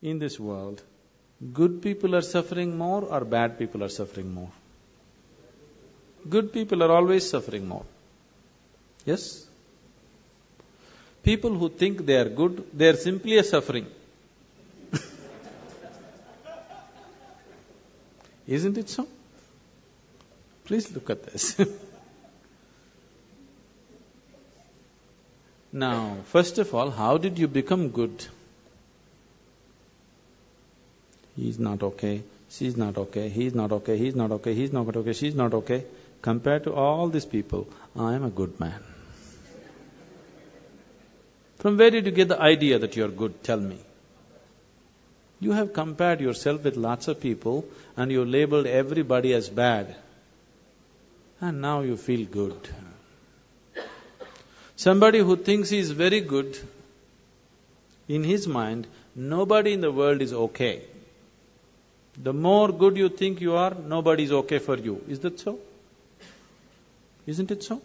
In this world, good people are suffering more or bad people are suffering more? Good people are always suffering more. Yes? People who think they are good, they are simply a suffering. Isn't it so? Please look at this. Now, first of all, how did you become good? He's not okay, she's not okay, he's not okay, he's not okay, he's not okay, she's not okay. Compared to all these people, I am a good man. From where did you get the idea that you're good? Tell me. You have compared yourself with lots of people and you labeled everybody as bad. And now you feel good. Somebody who thinks he is very good, in his mind, nobody in the world is okay. The more good you think you are, nobody is okay for you. Is that so? Isn't it so?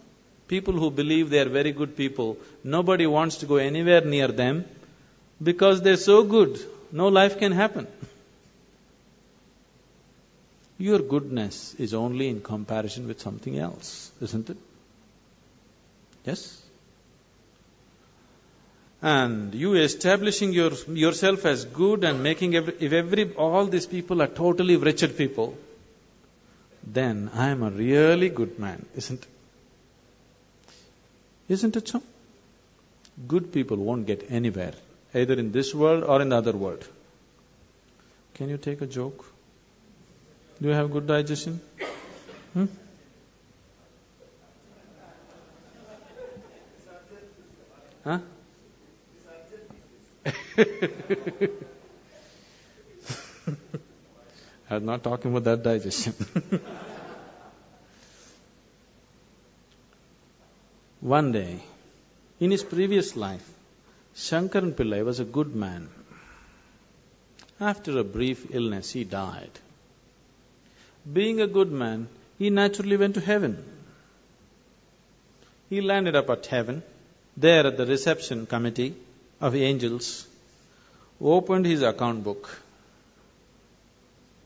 People who believe they are very good people, nobody wants to go anywhere near them because they're so good, no life can happen. Your goodness is only in comparison with something else, isn't it? Yes? And you establishing yourself as good and making all these people are totally wretched people, then I am a really good man, isn't it? Isn't it so? Good people won't get anywhere, either in this world or in the other world. Can you take a joke? Do you have good digestion? Huh? I'm not talking about that digestion. One day, in his previous life, Shankaran Pillai was a good man. After a brief illness, he died. Being a good man, he naturally went to heaven. He landed up at heaven, there at the reception committee of angels, opened his account book.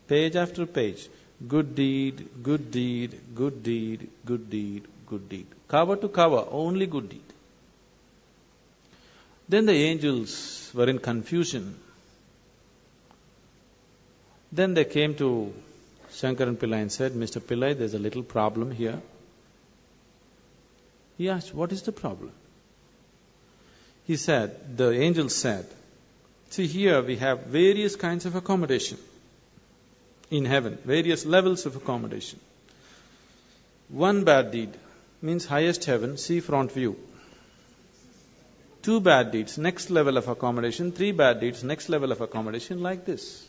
Page after page, good deed, good deed, good deed, good deed, good deed. Cover to cover, only good deed. Then the angels were in confusion. Then they came to Shankaran Pillai and said, Mr. Pillai, there's a little problem here. He asked, what is the problem? He said, the angels said, see here we have various kinds of accommodation in heaven, various levels of accommodation. One bad deed means highest heaven, sea front view. 2 bad deeds, next level of accommodation. 3 bad deeds, next level of accommodation, like this.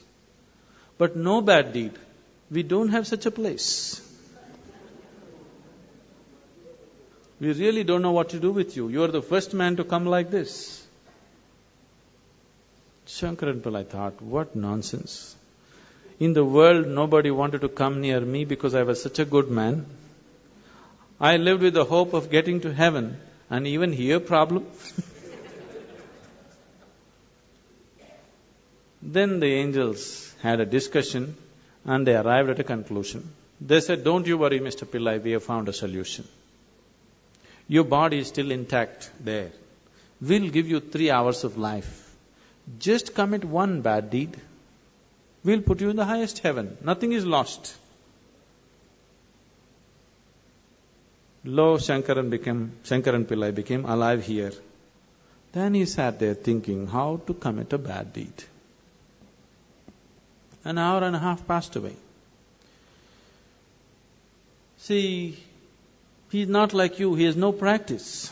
But no bad deed, we don't have such a place. We really don't know what to do with you. You are the first man to come like this. Shankaran Pillai thought, what nonsense. In the world, nobody wanted to come near me because I was such a good man. I lived with the hope of getting to heaven, and even here problem. Then the angels had a discussion and they arrived at a conclusion. They said, don't you worry, Mr. Pillai, we have found a solution. Your body is still intact there. We'll give you 3 hours of life. Just commit one bad deed. We'll put you in the highest heaven. Nothing is lost. Lo, Shankaran Pillai became alive here. Then he sat there thinking how to commit a bad deed. An hour and a half passed away. See, he's not like you, he has no practice.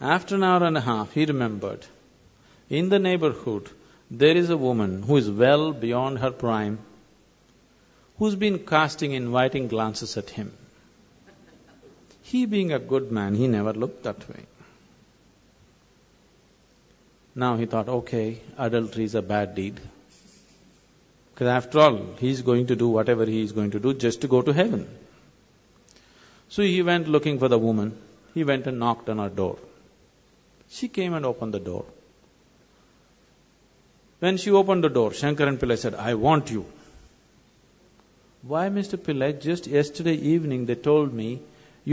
After an hour and a half, he remembered, in the neighborhood, there is a woman who is well beyond her prime, who's been casting inviting glances at him. He being a good man, he never looked that way. Now he thought, okay, adultery is a bad deed. Because after all, he's going to do whatever he is going to do just to go to heaven. So he went looking for the woman. He went and knocked on her door. She came and opened the door. When she opened the door, Shankaran Pillai said, "I want you." "Why, Mr. Pillai, just yesterday evening they told me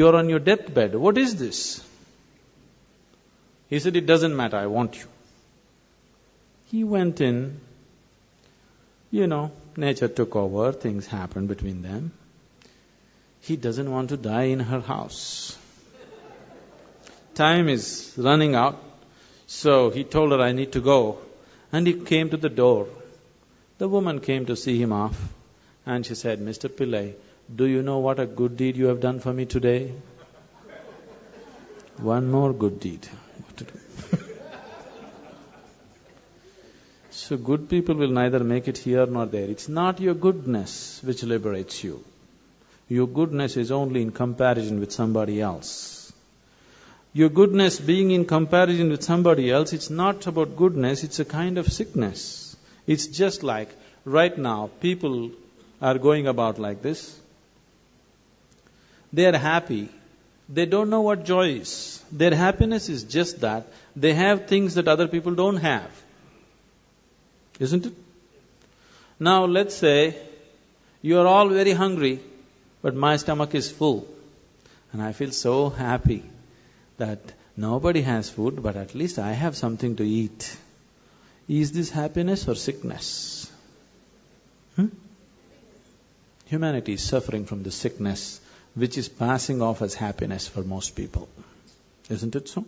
you're on your deathbed. What is this?" He said, "It doesn't matter, I want you." He went in, nature took over, things happened between them. He doesn't want to die in her house. Time is running out, so he told her, "I need to go." And he came to the door. The woman came to see him off, and she said, "Mr. Pillai, do you know what a good deed you have done for me today?" "One more good deed." What to do? So good people will neither make it here nor there. It's not your goodness which liberates you. Your goodness is only in comparison with somebody else. Your goodness being in comparison with somebody else, it's not about goodness, it's a kind of sickness. It's just like, right now, people are going about like this. They are happy. They don't know what joy is. Their happiness is just that they have things that other people don't have. Isn't it? Now let's say you are all very hungry, but my stomach is full, and I feel so happy that nobody has food, but at least I have something to eat. Is this happiness or sickness? Humanity is suffering from the sickness which is passing off as happiness for most people. Isn't it so?